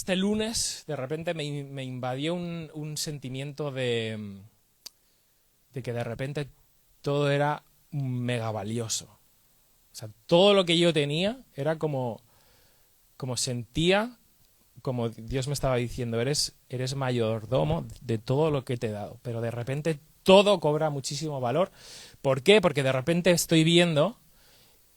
este lunes de repente me invadió un sentimiento de que de repente todo era mega valioso. O sea, todo lo que yo tenía era como sentía, como Dios me estaba diciendo, eres mayordomo de todo lo que te he dado. Pero de repente todo cobra muchísimo valor. ¿Por qué? Porque de repente estoy viendo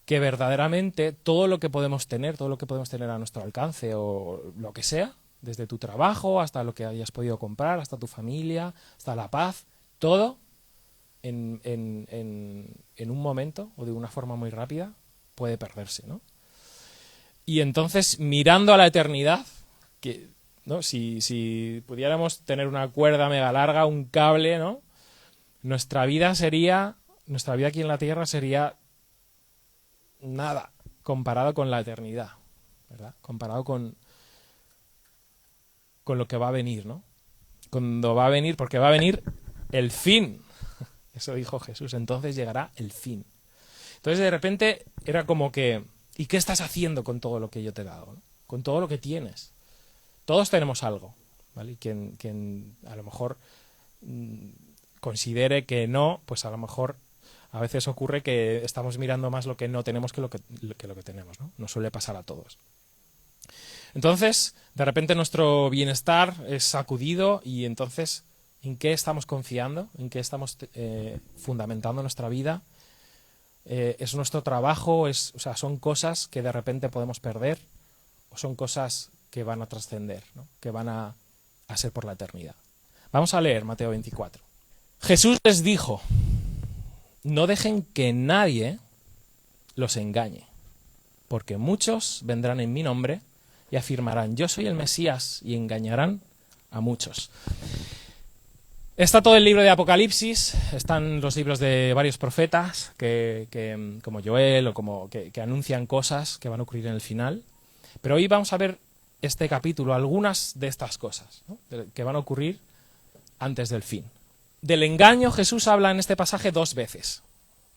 que verdaderamente todo lo que podemos tener a nuestro alcance o lo que sea, desde tu trabajo hasta lo que hayas podido comprar, hasta tu familia, hasta la paz, todo en un momento o de una forma muy rápida puede perderse, ¿no? Y entonces, mirando a la eternidad, que, ¿no? Si pudiéramos tener una cuerda mega larga, un cable, ¿no? Nuestra vida aquí en la Tierra sería nada comparado con la eternidad, ¿verdad? Comparado con lo que va a venir, ¿no? Cuando va a venir, porque va a venir el fin. Eso dijo Jesús, entonces llegará el fin. Entonces de repente era como que, ¿y qué estás haciendo con todo lo que yo te he dado, ¿no? Con todo lo que tienes. Todos tenemos algo, ¿vale? Y quien a lo mejor considere que no, pues a lo mejor a veces ocurre que estamos mirando más lo que no tenemos que lo que tenemos, ¿no? Nos suele pasar a todos. Entonces, de repente nuestro bienestar es sacudido y entonces, ¿en qué estamos confiando? ¿En qué estamos fundamentando nuestra vida? ¿Es nuestro trabajo? O sea, ¿son cosas que de repente podemos perder? ¿O son cosas que van a trascender, ¿no? Que van a ser por la eternidad? Vamos a leer Mateo 24. Jesús les dijo: no dejen que nadie los engañe, porque muchos vendrán en mi nombre y afirmarán, yo soy el Mesías, y engañarán a muchos. Está todo el libro de Apocalipsis, están los libros de varios profetas, como Joel, o que anuncian cosas que van a ocurrir en el final. Pero hoy vamos a ver este capítulo, algunas de estas cosas, ¿no? Que van a ocurrir antes del fin. Del engaño Jesús habla en este pasaje 2 veces.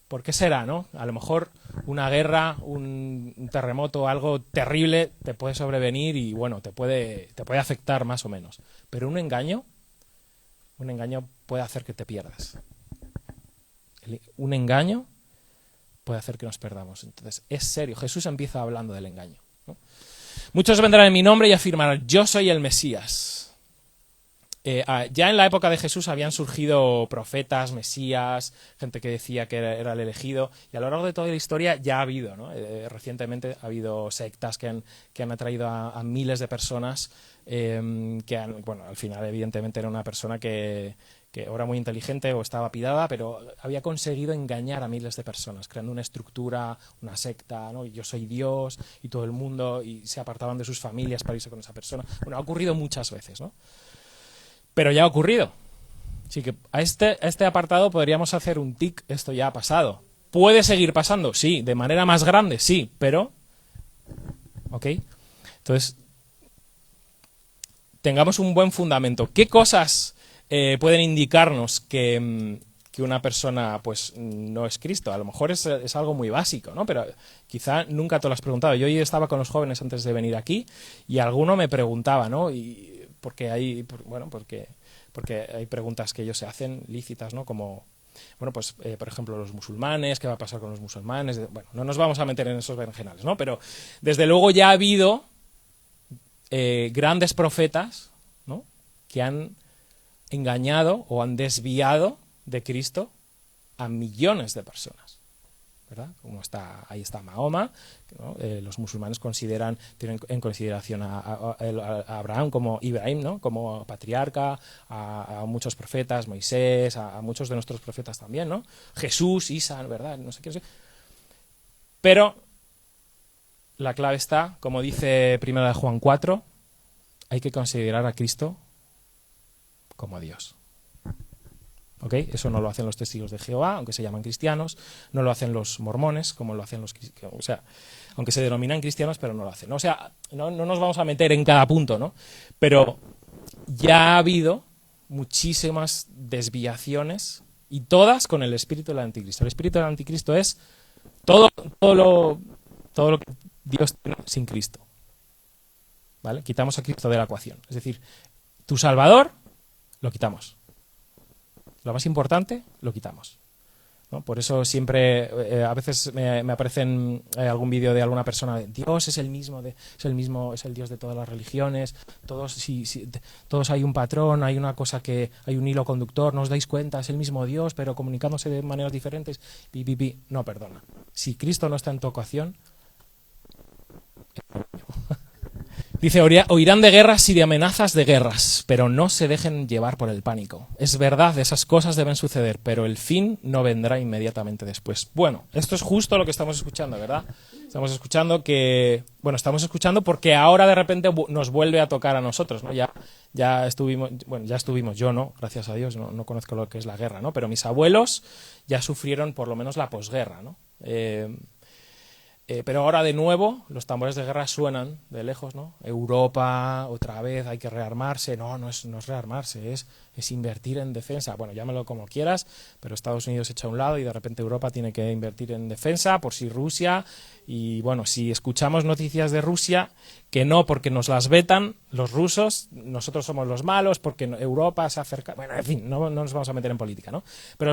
¿Por qué será, no? A lo mejor una guerra, un terremoto, algo terrible te puede sobrevenir y bueno, te puede afectar más o menos. Pero un engaño puede hacer que te pierdas. Un engaño puede hacer que nos perdamos. Entonces, es serio. Jesús empieza hablando del engaño, ¿no? Muchos vendrán en mi nombre y afirmarán, yo soy el Mesías. Ya en la época de Jesús habían surgido profetas, mesías, gente que decía que era el elegido, y a lo largo de toda la historia ya ha habido, ¿no? Recientemente ha habido sectas que han atraído a miles de personas, bueno, al final evidentemente era una persona que era muy inteligente o estaba pidada, pero había conseguido engañar a miles de personas, creando una estructura, una secta, ¿no? Yo soy Dios y todo el mundo, y se apartaban de sus familias para irse con esa persona. Bueno, ha ocurrido muchas veces, ¿no? Pero ya ha ocurrido. Así que a este apartado podríamos hacer un tic, esto ya ha pasado. ¿Puede seguir pasando? Sí. ¿De manera más grande? Sí. Pero, ¿ok? Entonces, tengamos un buen fundamento. ¿Qué cosas pueden indicarnos que una persona pues no es Cristo? A lo mejor es algo muy básico, ¿no? Pero quizá nunca te lo has preguntado. Yo hoy estaba con los jóvenes antes de venir aquí y alguno me preguntaba, ¿no? Porque hay preguntas que ellos se hacen lícitas, ¿no? Como, bueno, pues, por ejemplo, los musulmanes, ¿qué va a pasar con los musulmanes? Bueno, no nos vamos a meter en esos berenjenales, ¿no? Pero, desde luego, ya ha habido grandes profetas, ¿no? Que han engañado o han desviado de Cristo a millones de personas, ¿verdad? Ahí está Mahoma, ¿no? Los musulmanes tienen en consideración a Abraham como Ibrahim, ¿no? Como patriarca, a muchos profetas, Moisés, a muchos de nuestros profetas también, ¿no? Jesús, Isa, ¿verdad? No sé qué. Pero la clave está, como dice 1 Juan 4, hay que considerar a Cristo como Dios. ¿Ok? Eso no lo hacen los testigos de Jehová, aunque se llaman cristianos, no lo hacen los mormones, como lo hacen los cristianos, o sea, aunque se denominan cristianos, pero no lo hacen, ¿no? O sea, no nos vamos a meter en cada punto, ¿no? Pero ya ha habido muchísimas desviaciones, y todas con el espíritu del anticristo. El espíritu del anticristo es todo lo que Dios tiene sin Cristo. ¿vale? Quitamos a Cristo de la ecuación. Es decir, tu Salvador lo quitamos. Lo más importante lo quitamos, ¿no? Por eso siempre, a veces me aparece en algún vídeo de alguna persona de Dios es el mismo, es el Dios de todas las religiones, todos hay un patrón, hay una cosa que, hay un hilo conductor, no os dais cuenta, es el mismo Dios, pero comunicándose de maneras diferentes, No, perdona. Si Cristo no está en tu ecuación, dice, oirán de guerras y de amenazas de guerras, pero no se dejen llevar por el pánico. Es verdad, esas cosas deben suceder, pero el fin no vendrá inmediatamente después. Bueno, esto es justo lo que estamos escuchando, ¿verdad? Estamos escuchando porque ahora de repente nos vuelve a tocar a nosotros, ¿no? Ya estuvimos, yo no, gracias a Dios, no conozco lo que es la guerra, ¿no? Pero mis abuelos ya sufrieron por lo menos la posguerra, ¿no? Pero ahora de nuevo los tambores de guerra suenan de lejos, ¿no? Europa, otra vez, hay que rearmarse. No es rearmarse, es invertir en defensa. Bueno, llámalo como quieras, pero Estados Unidos se echa a un lado y de repente Europa tiene que invertir en defensa por si Rusia. Y bueno, si escuchamos noticias de Rusia, que no porque nos las vetan los rusos, nosotros somos los malos, porque Europa se acerca. Bueno, en fin, no nos vamos a meter en política, ¿no? Pero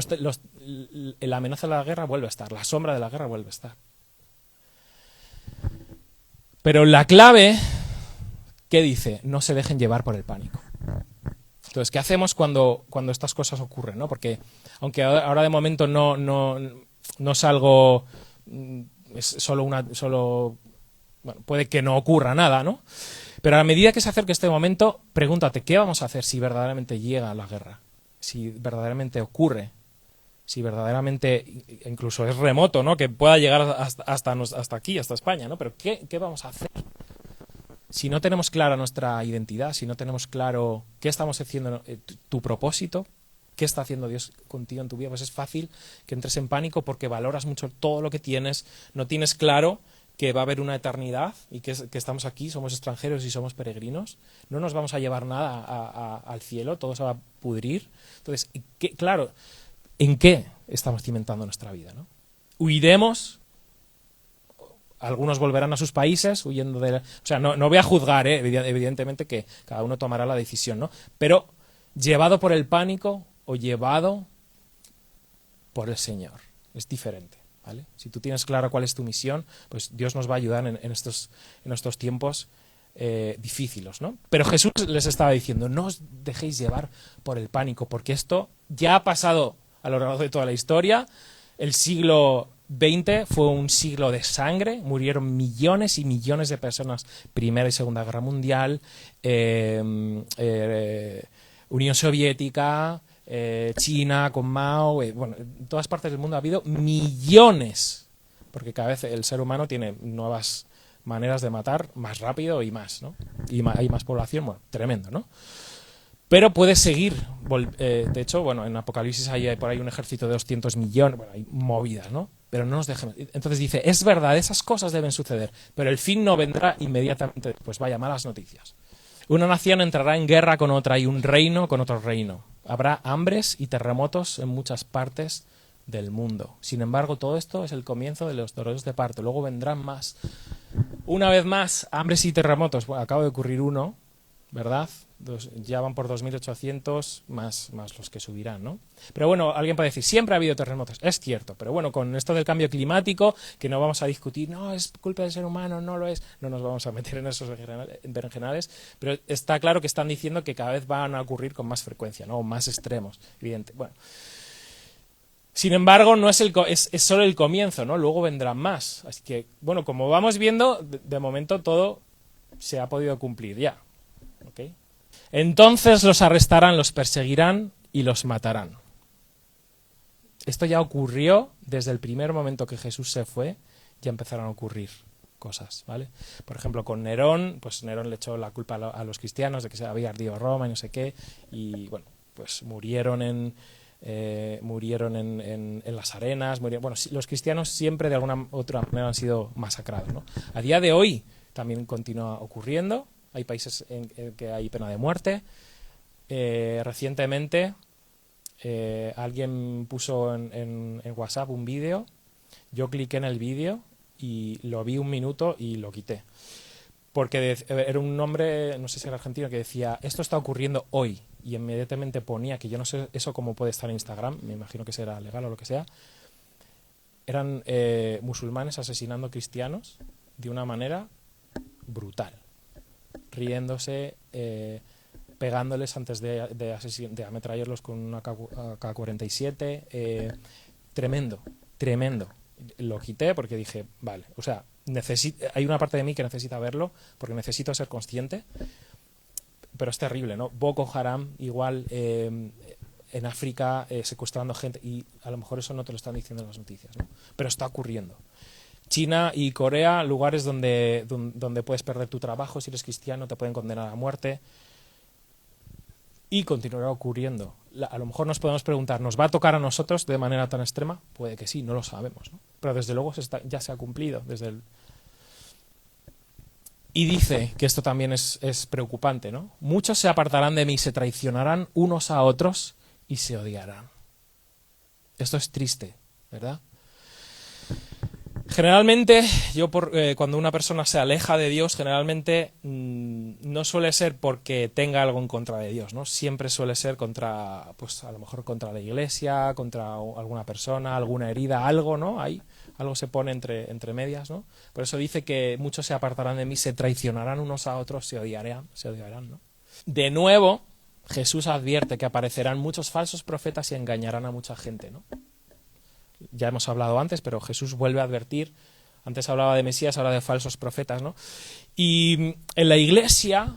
la amenaza de la guerra vuelve a estar, la sombra de la guerra vuelve a estar. Pero la clave, ¿qué dice? No se dejen llevar por el pánico. Entonces, ¿qué hacemos cuando estas cosas ocurren, ¿no? Porque aunque ahora de momento no salgo, es solo bueno, puede que no ocurra nada, ¿no? Pero a medida que se acerque este momento, pregúntate, ¿qué vamos a hacer si verdaderamente llega la guerra? Si verdaderamente ocurre, si verdaderamente incluso es remoto, ¿no? Que pueda llegar hasta aquí, hasta España, ¿no? Pero ¿qué vamos a hacer? Si no tenemos clara nuestra identidad, si no tenemos claro qué estamos haciendo, tu propósito, qué está haciendo Dios contigo en tu vida, pues es fácil que entres en pánico porque valoras mucho todo lo que tienes, no tienes claro que va a haber una eternidad y que estamos aquí, somos extranjeros y somos peregrinos, no nos vamos a llevar nada al cielo, todo se va a pudrir. Entonces, claro, ¿en qué estamos cimentando nuestra vida, ¿no? Huiremos, algunos volverán a sus países huyendo de... O sea, no voy a juzgar, evidentemente que cada uno tomará la decisión, ¿no? Pero llevado por el pánico o llevado por el Señor, es diferente, ¿vale? Si tú tienes claro cuál es tu misión, pues Dios nos va a ayudar en estos tiempos difíciles, ¿no? Pero Jesús les estaba diciendo, no os dejéis llevar por el pánico, porque esto ya ha pasado a lo largo de toda la historia. El siglo XX fue un siglo de sangre, murieron millones y millones de personas, Primera y Segunda Guerra Mundial, Unión Soviética, China con Mao, bueno, en todas partes del mundo ha habido millones, porque cada vez el ser humano tiene nuevas maneras de matar más rápido y más, ¿no? Y hay más población, bueno, tremendo, ¿no? Pero puede seguir. De hecho, bueno, en Apocalipsis hay por ahí un ejército de 200 millones, bueno, hay movidas, ¿no? Pero no nos dejen. Entonces dice, es verdad, esas cosas deben suceder, pero el fin no vendrá inmediatamente después. Vaya, malas noticias. Una nación entrará en guerra con otra y un reino con otro reino. Habrá hambres y terremotos en muchas partes del mundo. Sin embargo, todo esto es el comienzo de los dolores de parto. Luego vendrán más. Una vez más, hambres y terremotos. Bueno, acaba de ocurrir uno, ¿verdad? Ya van por 2.800 más los que subirán, ¿no? Pero bueno, alguien puede decir, siempre ha habido terremotos. Es cierto, pero bueno, con esto del cambio climático, que no vamos a discutir, no, es culpa del ser humano, no lo es, no nos vamos a meter en esos berenjenales, pero está claro que están diciendo que cada vez van a ocurrir con más frecuencia, ¿no? O más extremos, evidente. Bueno. Sin embargo, no es solo el comienzo, ¿no? Luego vendrán más. Así que, bueno, como vamos viendo, de momento todo se ha podido cumplir ya. ¿Okay? Entonces los arrestarán, los perseguirán y los matarán. Esto ya ocurrió desde el primer momento que Jesús se fue, ya empezaron a ocurrir cosas, ¿vale? Por ejemplo, con Nerón, pues Nerón le echó la culpa a los cristianos de que se había ardido Roma y no sé qué, y bueno, pues murieron en las arenas, bueno, los cristianos siempre de alguna otra manera han sido masacrados, ¿no? A día de hoy también continúa ocurriendo. Hay países en que hay pena de muerte. Recientemente alguien puso en WhatsApp un vídeo. Yo cliqué en el vídeo y lo vi un minuto y lo quité. porque era un hombre, no sé si era argentino, que decía, esto está ocurriendo hoy, y inmediatamente ponía, que yo no sé eso cómo puede estar en Instagram, me imagino que será legal o lo que sea, eran musulmanes asesinando cristianos de una manera brutal, riéndose, pegándoles antes de ametrallarlos con una AK-47, tremendo, tremendo. Lo quité porque dije, vale, o sea, hay una parte de mí que necesita verlo porque necesito ser consciente, pero es terrible, ¿no? Boko Haram igual en África secuestrando gente, y a lo mejor eso no te lo están diciendo en las noticias, ¿no? Pero está ocurriendo. China y Corea, lugares donde puedes perder tu trabajo si eres cristiano, te pueden condenar a muerte, y continuará ocurriendo. A lo mejor nos podemos preguntar, ¿nos va a tocar a nosotros de manera tan extrema? Puede que sí, no lo sabemos, ¿no? Pero desde luego ya se ha cumplido. Y dice que esto también es preocupante, ¿no? Muchos se apartarán de mí, se traicionarán unos a otros y se odiarán. Esto es triste, ¿verdad? Generalmente, cuando una persona se aleja de Dios, generalmente no suele ser porque tenga algo en contra de Dios, ¿no? Siempre suele ser contra, pues a lo mejor contra la iglesia, contra alguna persona, alguna herida, algo, ¿no? Algo se pone entre medias, ¿no? Por eso dice que muchos se apartarán de mí, se traicionarán unos a otros, se odiarán, ¿no? De nuevo, Jesús advierte que aparecerán muchos falsos profetas y engañarán a mucha gente, ¿no? Ya hemos hablado antes, pero Jesús vuelve a advertir. Antes hablaba de Mesías, ahora de falsos profetas, ¿no? Y en la iglesia,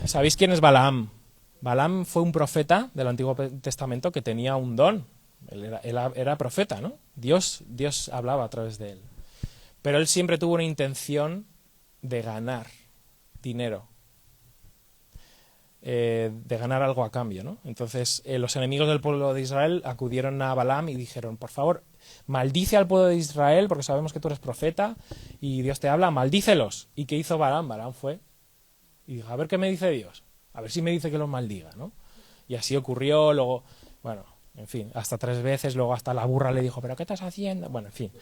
¿sabéis quién es Balaam? Balaam fue un profeta del Antiguo Testamento que tenía un don. Él era profeta, ¿no? Dios hablaba a través de él. Pero él siempre tuvo una intención de ganar dinero, de ganar algo a cambio, ¿no? Entonces los enemigos del pueblo de Israel acudieron a Balaam y dijeron, por favor, maldice al pueblo de Israel porque sabemos que tú eres profeta y Dios te habla, maldícelos. ¿Y qué hizo Balaam? Balaam fue y dijo, a ver qué me dice Dios, a ver si me dice que los maldiga, ¿no? Y así ocurrió. Luego, bueno, en fin, hasta 3 veces, luego hasta la burra le dijo, ¿pero qué estás haciendo? Bueno, en fin.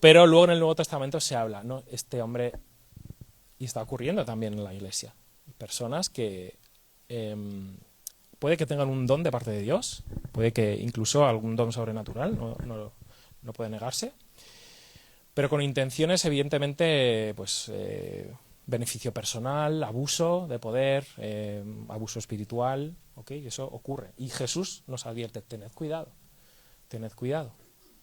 Pero luego en el Nuevo Testamento se habla, ¿no? Este hombre, y está ocurriendo también en la iglesia, personas que puede que tengan un don de parte de Dios, puede que incluso algún don sobrenatural, no puede negarse, pero con intenciones evidentemente pues beneficio personal, abuso de poder, abuso espiritual, ¿ok? Eso ocurre. Y Jesús nos advierte, tened cuidado.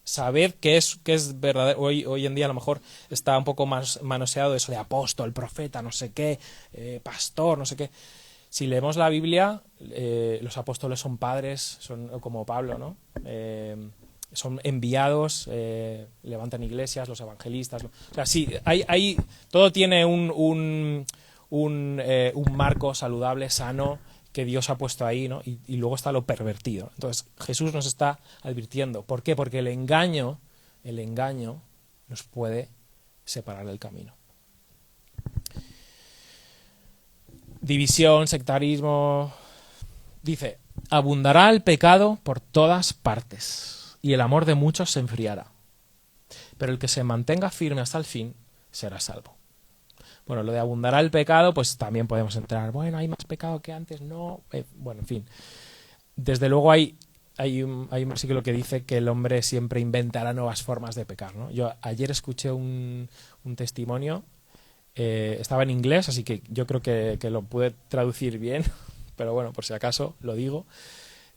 Sabed que es verdadero. Hoy en día a lo mejor está un poco más manoseado eso de apóstol, profeta, no sé qué, pastor, no sé qué. Si leemos la Biblia, los apóstoles son padres, son como Pablo, ¿no? Son enviados, levantan iglesias, los evangelistas. O sea, sí, todo tiene un marco saludable, sano, que Dios ha puesto ahí, ¿no? Y luego está lo pervertido. Entonces Jesús nos está advirtiendo. ¿Por qué? Porque el engaño nos puede separar del camino. División, sectarismo. Dice, abundará el pecado por todas partes y el amor de muchos se enfriará. Pero el que se mantenga firme hasta el fin será salvo. Bueno, lo de abundará el pecado, pues también podemos entrar. Bueno, hay más pecado que antes, no. Bueno, en fin. Desde luego hay un versículo que dice que el hombre siempre inventará nuevas formas de pecar, ¿no? Yo ayer escuché un testimonio, estaba en inglés, así que yo creo que lo pude traducir bien, pero bueno, por si acaso lo digo.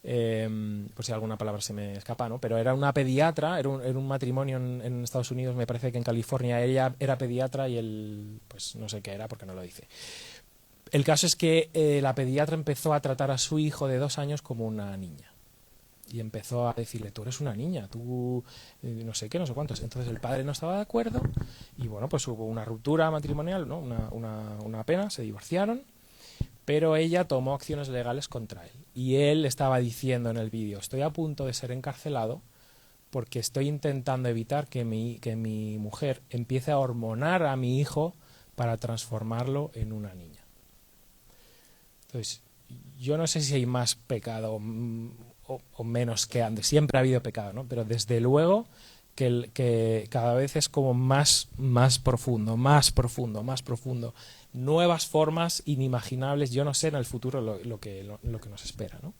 Por si alguna palabra se me escapa, ¿no? Pero era una pediatra, era un matrimonio en Estados Unidos, me parece que en California. Ella era pediatra y él, pues no sé qué era porque no lo dice. El caso es que la pediatra empezó a tratar a su hijo de 2 años como una niña. Y empezó a decirle, tú eres una niña, tú no sé qué, no sé cuántos. Entonces el padre no estaba de acuerdo y bueno, pues hubo una ruptura matrimonial, ¿no? Una pena, se divorciaron. Pero ella tomó acciones legales contra él. Y él estaba diciendo en el vídeo, estoy a punto de ser encarcelado porque estoy intentando evitar que mi mujer empiece a hormonar a mi hijo para transformarlo en una niña. Entonces, yo no sé si hay más pecado o menos que antes. Siempre ha habido pecado, ¿no? Pero desde luego que cada vez es como más profundo, más profundo, más profundo. Nuevas formas inimaginables. Yo no sé en el futuro lo que nos espera, ¿no?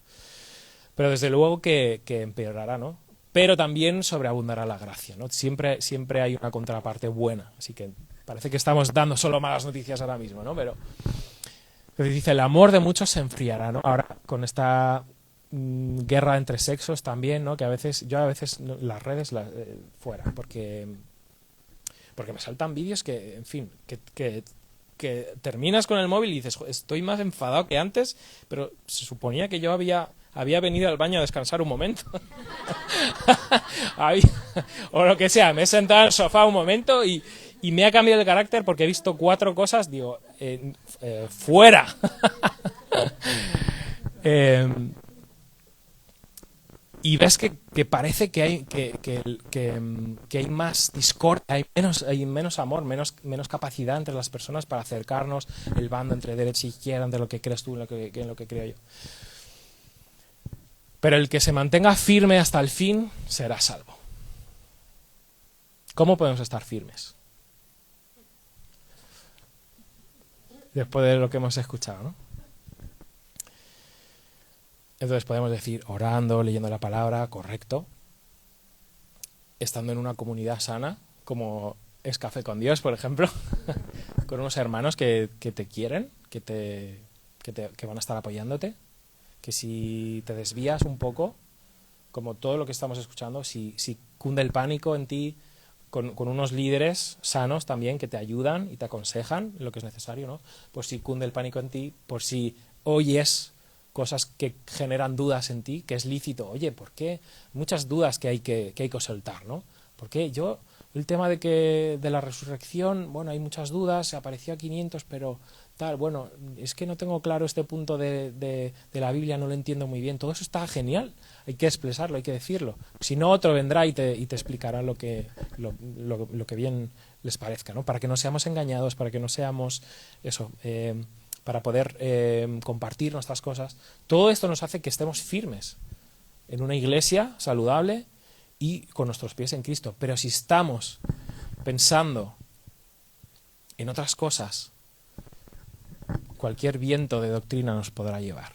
Pero desde luego que empeorará, ¿no? Pero también sobreabundará la gracia, ¿no? Siempre hay una contraparte buena. Así que parece que estamos dando solo malas noticias ahora mismo, ¿no? Pero dice, el amor de muchos se enfriará, ¿no? Ahora, con esta guerra entre sexos también, ¿no? Que yo a veces las redes fuera, porque me saltan vídeos que, en fin, que terminas con el móvil y dices, estoy más enfadado que antes, pero se suponía que yo había venido al baño a descansar un momento. O lo que sea, me he sentado en el sofá un momento y me ha cambiado el carácter porque he visto 4 cosas, digo, fuera. Y ves que parece que hay más discordia, hay menos amor, menos capacidad entre las personas para acercarnos, el bando entre derecha e izquierda, entre lo que crees tú y en lo que creo yo. Pero el que se mantenga firme hasta el fin será salvo. ¿Cómo podemos estar firmes? Después de lo que hemos escuchado, ¿no? Entonces podemos decir orando, leyendo la palabra, correcto, estando en una comunidad sana, como es Café con Dios, por ejemplo, con unos hermanos que te quieren, que van a estar apoyándote, que si te desvías un poco, como todo lo que estamos escuchando, si cunde el pánico en ti, con unos líderes sanos también que te ayudan y te aconsejan lo que es necesario, ¿no? Pues si cunde el pánico en ti, por si oyes cosas que generan dudas en ti, que es lícito. Oye, ¿por qué? Muchas dudas que hay que soltar, ¿no? Porque el tema de la resurrección, bueno, hay muchas dudas, se apareció a 500, pero tal, bueno, es que no tengo claro este punto de la Biblia, no lo entiendo muy bien. Todo eso está genial, hay que expresarlo, hay que decirlo. Si no, otro vendrá y te explicará lo que bien les parezca, ¿no? Para que no seamos engañados, para que no seamos eso, para poder compartir nuestras cosas. Todo esto nos hace que estemos firmes en una iglesia saludable y con nuestros pies en Cristo. Pero si estamos pensando en otras cosas, cualquier viento de doctrina nos podrá llevar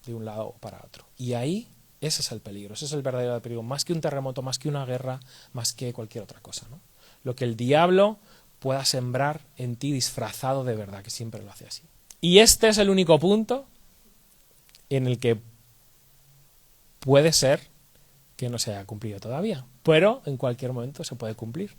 de un lado para otro. Y ahí, ese es el peligro, ese es el verdadero peligro, más que un terremoto, más que una guerra, más que cualquier otra cosa, ¿no? Lo que el diablo pueda sembrar en ti disfrazado de verdad, que siempre lo hace así. Y este es el único punto en el que puede ser que no se haya cumplido todavía, pero en cualquier momento se puede cumplir.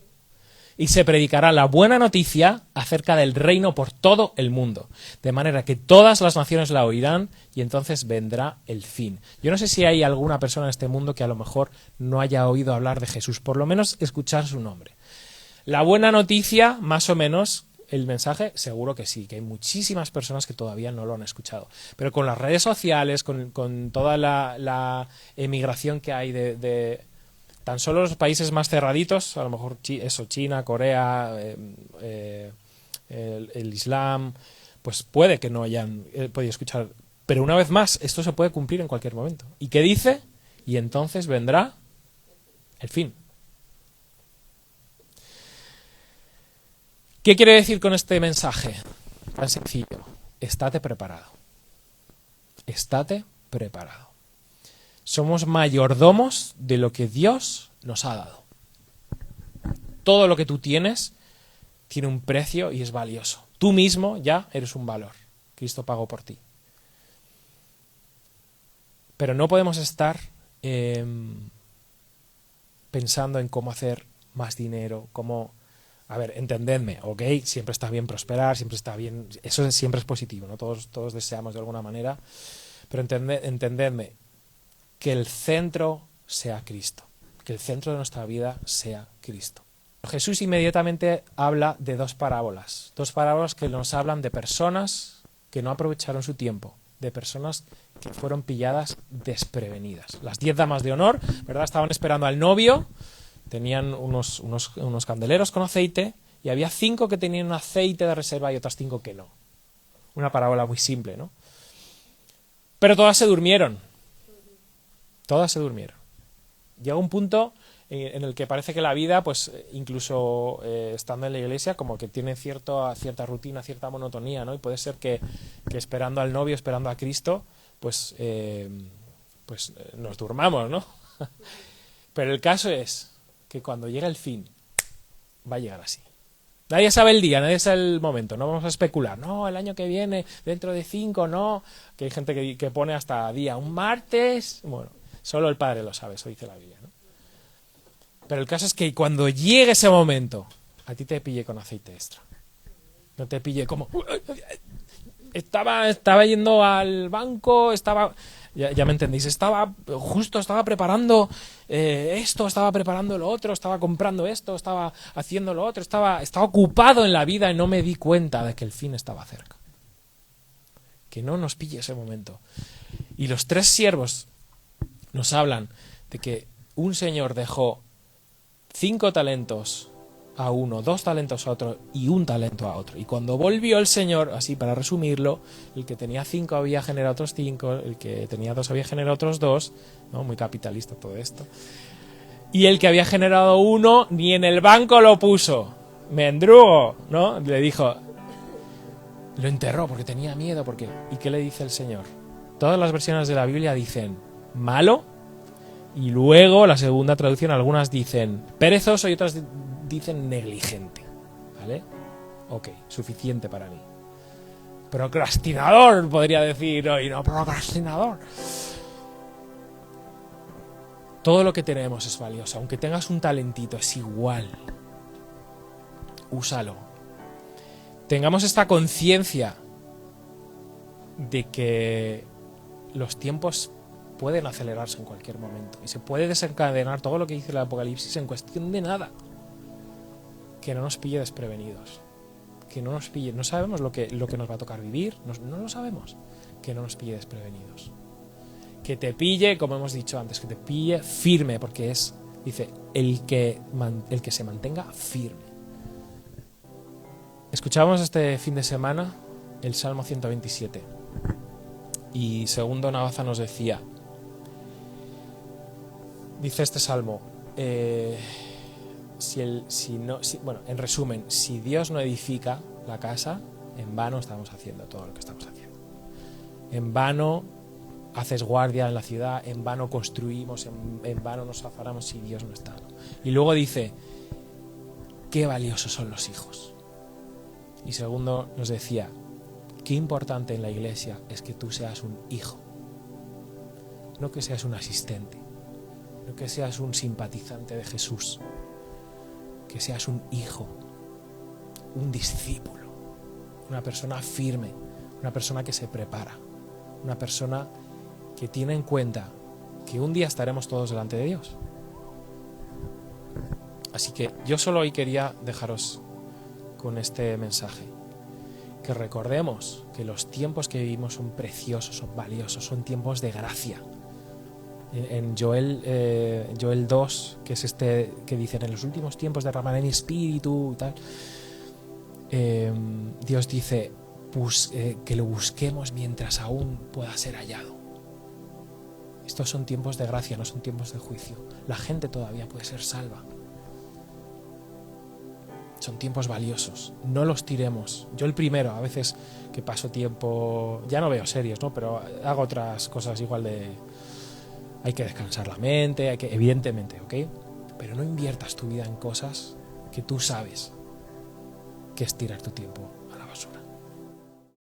Y se predicará la buena noticia acerca del reino por todo el mundo, de manera que todas las naciones la oirán y entonces vendrá el fin. Yo no sé si hay alguna persona en este mundo que a lo mejor no haya oído hablar de Jesús, por lo menos escuchar su nombre. La buena noticia, más o menos, el mensaje, seguro que sí, que hay muchísimas personas que todavía no lo han escuchado. Pero con las redes sociales, con toda la emigración que hay de tan solo los países más cerraditos, a lo mejor China, Corea, el Islam, pues puede que no hayan podido escuchar. Pero una vez más, esto se puede cumplir en cualquier momento. ¿Y qué dice? Y entonces vendrá el fin. ¿Qué quiere decir con este mensaje? Tan sencillo. Estate preparado. Estate preparado. Somos mayordomos de lo que Dios nos ha dado. Todo lo que tú tienes tiene un precio y es valioso. Tú mismo ya eres un valor. Cristo pagó por ti. Pero no podemos estar pensando en cómo hacer más dinero, cómo... A ver, entendedme, ¿ok? Siempre está bien prosperar, siempre está bien... Eso siempre es positivo, ¿no? Todos deseamos de alguna manera. Pero entendedme, que el centro sea Cristo. Que el centro de nuestra vida sea Cristo. Jesús inmediatamente habla de 2 parábolas. 2 parábolas que nos hablan de personas que no aprovecharon su tiempo. De personas que fueron pilladas desprevenidas. Las 10 damas de honor, ¿verdad? Estaban esperando al novio... Tenían unos candeleros con aceite y había 5 que tenían aceite de reserva y otras 5 que no. Una parábola muy simple, ¿no? Pero todas se durmieron. Todas se durmieron. Llega un punto en el que parece que la vida, pues incluso estando en la iglesia, como que tiene cierta rutina, cierta monotonía, ¿no? Y puede ser que esperando al novio, esperando a Cristo, pues nos durmamos, ¿no? Pero el caso es que cuando llega el fin, va a llegar así. Nadie sabe el día, nadie sabe el momento, no vamos a especular. No, el año que viene, dentro de 5, no. Que hay gente que pone hasta día, un martes. Bueno, solo el Padre lo sabe, eso dice la Biblia, ¿no? Pero el caso es que cuando llegue ese momento, a ti te pille con aceite extra. No te pille como... Estaba yendo al banco, ya me entendéis, estaba preparando esto, estaba preparando lo otro, estaba comprando esto, estaba haciendo lo otro, estaba ocupado en la vida y no me di cuenta de que el fin estaba cerca. Que no nos pille ese momento. Y los 3 siervos nos hablan de que un señor dejó 5 talentos a uno, 2 talentos a otro y 1 talento a otro. Y cuando volvió el Señor, así para resumirlo, el que tenía 5 había generado otros 5, el que tenía 2 había generado otros 2, ¿no? Muy capitalista todo esto. Y el que había generado 1 ni en el banco lo puso. Mendrugo, ¿no? Le dijo, lo enterró porque tenía miedo, porque... ¿Y qué le dice el Señor? Todas las versiones de la Biblia dicen malo, y luego la segunda traducción algunas dicen perezoso y otras dicen negligente, ¿vale? Ok, suficiente para mí. Procrastinador, podría decir hoy, no, procrastinador. Todo lo que tenemos es valioso, aunque tengas un talentito, es igual. Úsalo. Tengamos esta conciencia de que los tiempos pueden acelerarse en cualquier momento y se puede desencadenar todo lo que dice el Apocalipsis en cuestión de nada. Que no nos pille desprevenidos, que no nos pille, no sabemos lo que nos va a tocar vivir, no lo sabemos, que no nos pille desprevenidos, que te pille, como hemos dicho antes, que te pille firme, porque dice, el que se mantenga firme. Escuchamos este fin de semana el Salmo 127 y segundo Navaza nos decía, dice este Salmo, en resumen, si Dios no edifica la casa, en vano estamos haciendo todo lo que estamos haciendo. En vano haces guardia en la ciudad, en vano construimos, en vano nos afanamos si Dios no está. Y luego dice, qué valiosos son los hijos. Y segundo nos decía, qué importante en la iglesia es que tú seas un hijo, no que seas un asistente, no que seas un simpatizante de Jesús, que seas un hijo, un discípulo, una persona firme, una persona que se prepara, una persona que tiene en cuenta que un día estaremos todos delante de Dios. Así que yo solo hoy quería dejaros con este mensaje, que recordemos que los tiempos que vivimos son preciosos, son valiosos, son tiempos de gracia. En Joel 2, que es este que dicen, en los últimos tiempos derramaré mi espíritu y tal, Dios dice que lo busquemos mientras aún pueda ser hallado. Estos son tiempos de gracia, no son tiempos de juicio. La gente todavía puede ser salva. Son tiempos valiosos, no los tiremos. Yo el primero, a veces que paso tiempo, ya no veo series, ¿no? Pero hago otras cosas igual de... Hay que descansar la mente, evidentemente, ¿ok? Pero no inviertas tu vida en cosas que tú sabes que es tirar tu tiempo.